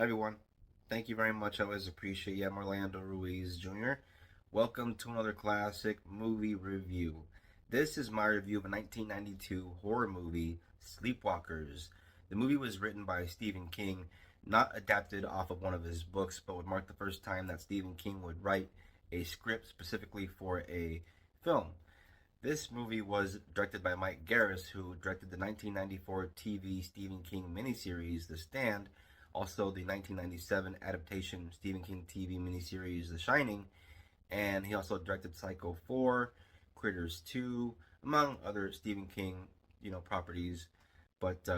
Hi everyone. Thank you very much. I always appreciate you. I'm Orlando Ruiz Jr. Welcome to another classic movie review. This is my review of a 1992 horror movie, Sleepwalkers. The movie was written by Stephen King, not adapted off of one of his books, but would mark the first time that Stephen King would write a script specifically for a film. This movie was directed by Mike Garris, who directed the 1994 TV Stephen King miniseries The Stand, also the 1997 adaptation Stephen King TV miniseries The Shining, and he also directed Psycho 4, Critters 2, among other Stephen King, properties. But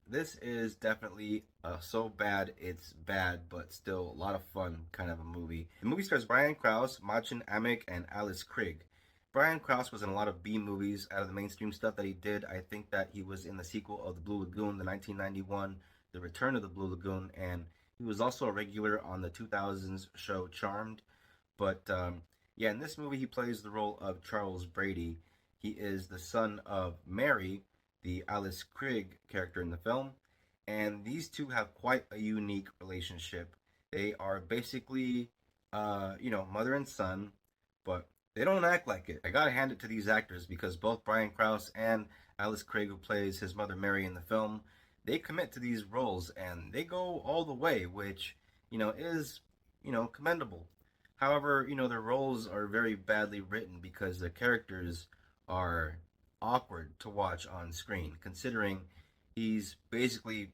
this is definitely so bad it's bad, but still a lot of fun kind of a movie. The movie stars Brian Krause, Mädchen, Amick, and Alice Krige. Brian Krause was in a lot of B movies out of the mainstream stuff that he did. I think that he was in the sequel of The Blue Lagoon, the 1991 The Return of the Blue Lagoon, and he was also a regular on the 2000s show Charmed. But yeah, in this movie, he plays the role of Charles Brady. He is the son of Mary, the Alice Krige character in the film, and these two have quite a unique relationship. They are basically, mother and son, but they don't act like it. I gotta hand it to these actors because both Brian Krause and Alice Krige, who plays his mother Mary in the film, they commit to these roles and they go all the way, which is commendable. However, their roles are very badly written because the characters are awkward to watch on screen, considering he's basically,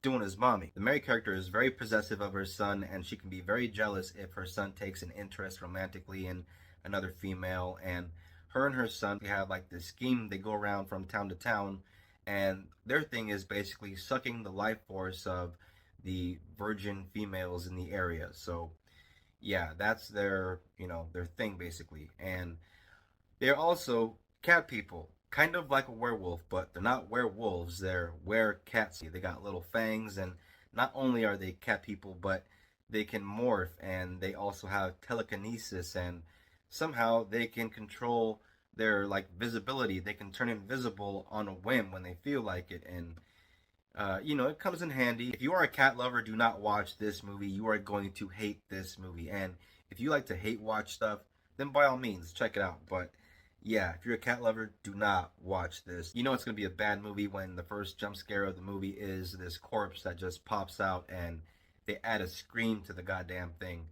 doing his mommy. The Mary character is very possessive of her son, and she can be very jealous if her son takes an interest romantically in another female. And her and her son, they have like this scheme. They go around from town to town, and their thing is basically sucking the life force of the virgin females in the area. So yeah, that's their thing basically. And they're also cat people, kind of like a werewolf, but they're not werewolves. They're were-cats. They got little fangs, and not only are they cat people, but they can morph, and they also have telekinesis, and somehow they can control their like visibility. They can turn invisible on a whim when they feel like it, and it comes in handy. If you are a cat lover, do not watch this movie. You are going to hate this movie. And if you like to hate watch stuff, then by all means, check it out. But yeah, if you're a cat lover, do not watch this. You know it's going to be a bad movie when the first jump scare of the movie is this corpse that just pops out and they add a scream to the goddamn thing.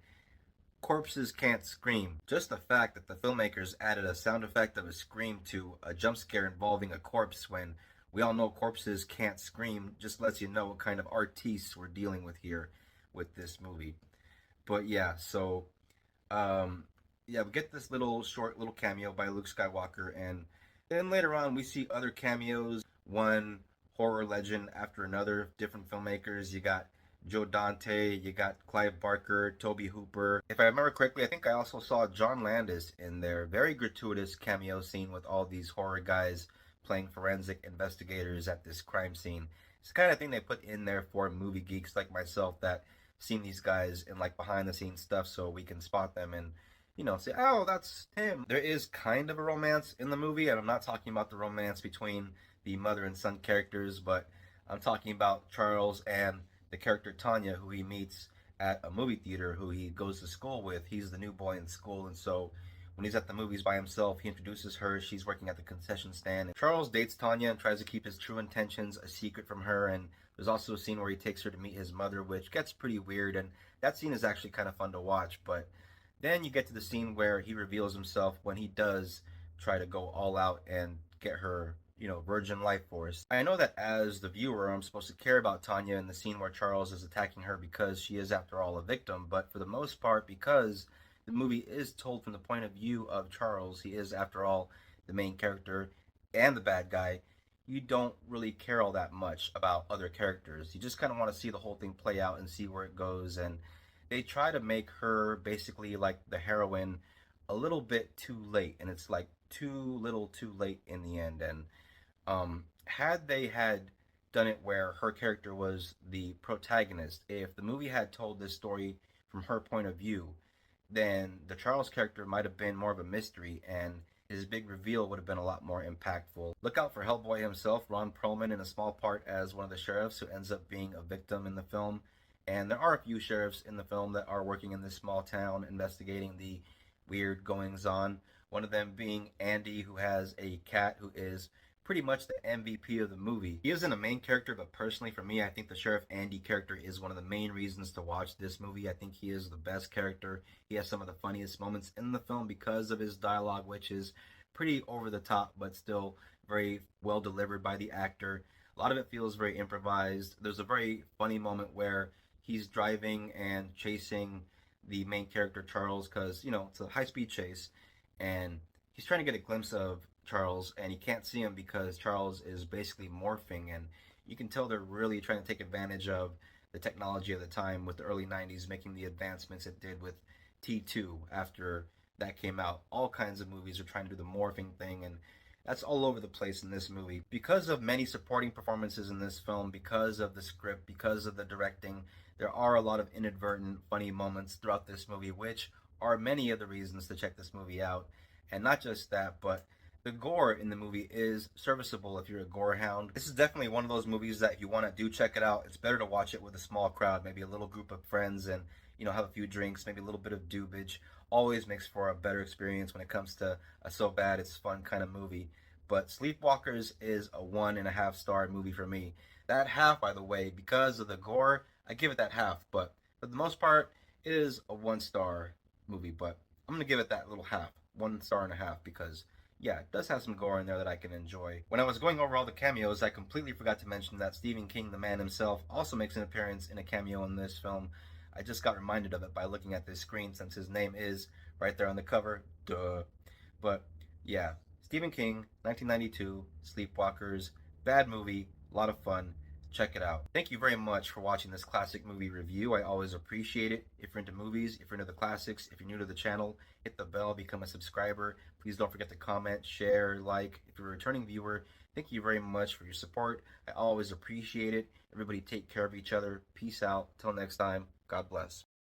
Corpses can't scream. Just the fact that the filmmakers added a sound effect of a scream to a jump scare involving a corpse when we all know corpses can't scream just lets you know what kind of artistes we're dealing with here with this movie. But yeah, so yeah, we get this little short little cameo by Luke Skywalker, and then later on we see other cameos, one horror legend after another, different filmmakers. You got Joe Dante, you got Clive Barker, Toby Hooper. If I remember correctly, I think I also saw John Landis in their very gratuitous cameo scene with all these horror guys playing forensic investigators at this crime scene. It's the kind of thing they put in there for movie geeks like myself that seen these guys in like behind the scenes stuff so we can spot them and say, oh, that's him. There is kind of a romance in the movie, and I'm not talking about the romance between the mother and son characters, but I'm talking about Charles and the character Tanya, who he meets at a movie theater, who he goes to school with. He's the new boy in school, and so when he's at the movies by himself, he introduces her. She's working at the concession stand. Charles dates Tanya and tries to keep his true intentions a secret from her, and there's also a scene where he takes her to meet his mother, which gets pretty weird, and that scene is actually kind of fun to watch, but then you get to the scene where he reveals himself when he does try to go all out and get her, virgin life force. I know that as the viewer, I'm supposed to care about Tanya in the scene where Charles is attacking her because she is, after all, a victim, but for the most part, because the movie is told from the point of view of Charles, he is, after all, the main character and the bad guy, you don't really care all that much about other characters. You just kind of want to see the whole thing play out and see where it goes, and they try to make her basically like the heroine a little bit too late, and it's like too little too late in the end. And had they had done it where her character was the protagonist, if the movie had told this story from her point of view, then the Charles character might have been more of a mystery, and his big reveal would have been a lot more impactful. Look out for Hellboy himself, Ron Perlman, in a small part as one of the sheriffs who ends up being a victim in the film. And there are a few sheriffs in the film that are working in this small town investigating the weird goings on. One of them being Andy, who has a cat who is pretty much the MVP of the movie. He isn't a main character, but personally for me, I think the Sheriff Andy character is one of the main reasons to watch this movie. I think he is the best character. He has some of the funniest moments in the film because of his dialogue, which is pretty over the top, but still very well delivered by the actor. A lot of it feels very improvised. There's a very funny moment where he's driving and chasing the main character Charles, because it's a high-speed chase, and he's trying to get a glimpse of Charles, and he can't see him because Charles is basically morphing, and you can tell they're really trying to take advantage of the technology of the time with the early 90s making the advancements it did with T2 after that came out. All kinds of movies are trying to do the morphing thing, and that's all over the place in this movie. Because of many supporting performances in this film, because of the script, because of the directing, there are a lot of inadvertent funny moments throughout this movie, which are many of the reasons to check this movie out. And not just that, but the gore in the movie is serviceable if you're a gore hound. This is definitely one of those movies that if you want to do check it out, it's better to watch it with a small crowd, maybe a little group of friends, and have a few drinks, maybe a little bit of dubage. Always makes for a better experience when it comes to a so bad it's fun kind of movie. But Sleepwalkers is a 1.5 star movie for me. That half, by the way, because of the gore, I give it that half. But for the most part, it is a 1 star movie. But I'm gonna give it that little half, 1.5 stars, because yeah, it does have some gore in there that I can enjoy. When I was going over all the cameos, I completely forgot to mention that Stephen King, the man himself, also makes an appearance in a cameo in this film. I just got reminded of it by looking at this screen since his name is right there on the cover. Duh. But yeah, Stephen King, 1992, Sleepwalkers, bad movie, a lot of fun. Check it out. Thank you very much for watching this classic movie review. I always appreciate it. If you're into movies, if you're into the classics, if you're new to the channel, hit the bell, become a subscriber. Please don't forget to comment, share, like. If you're a returning viewer, thank you very much for your support. I always appreciate it. Everybody take care of each other. Peace out. Till next time. God bless.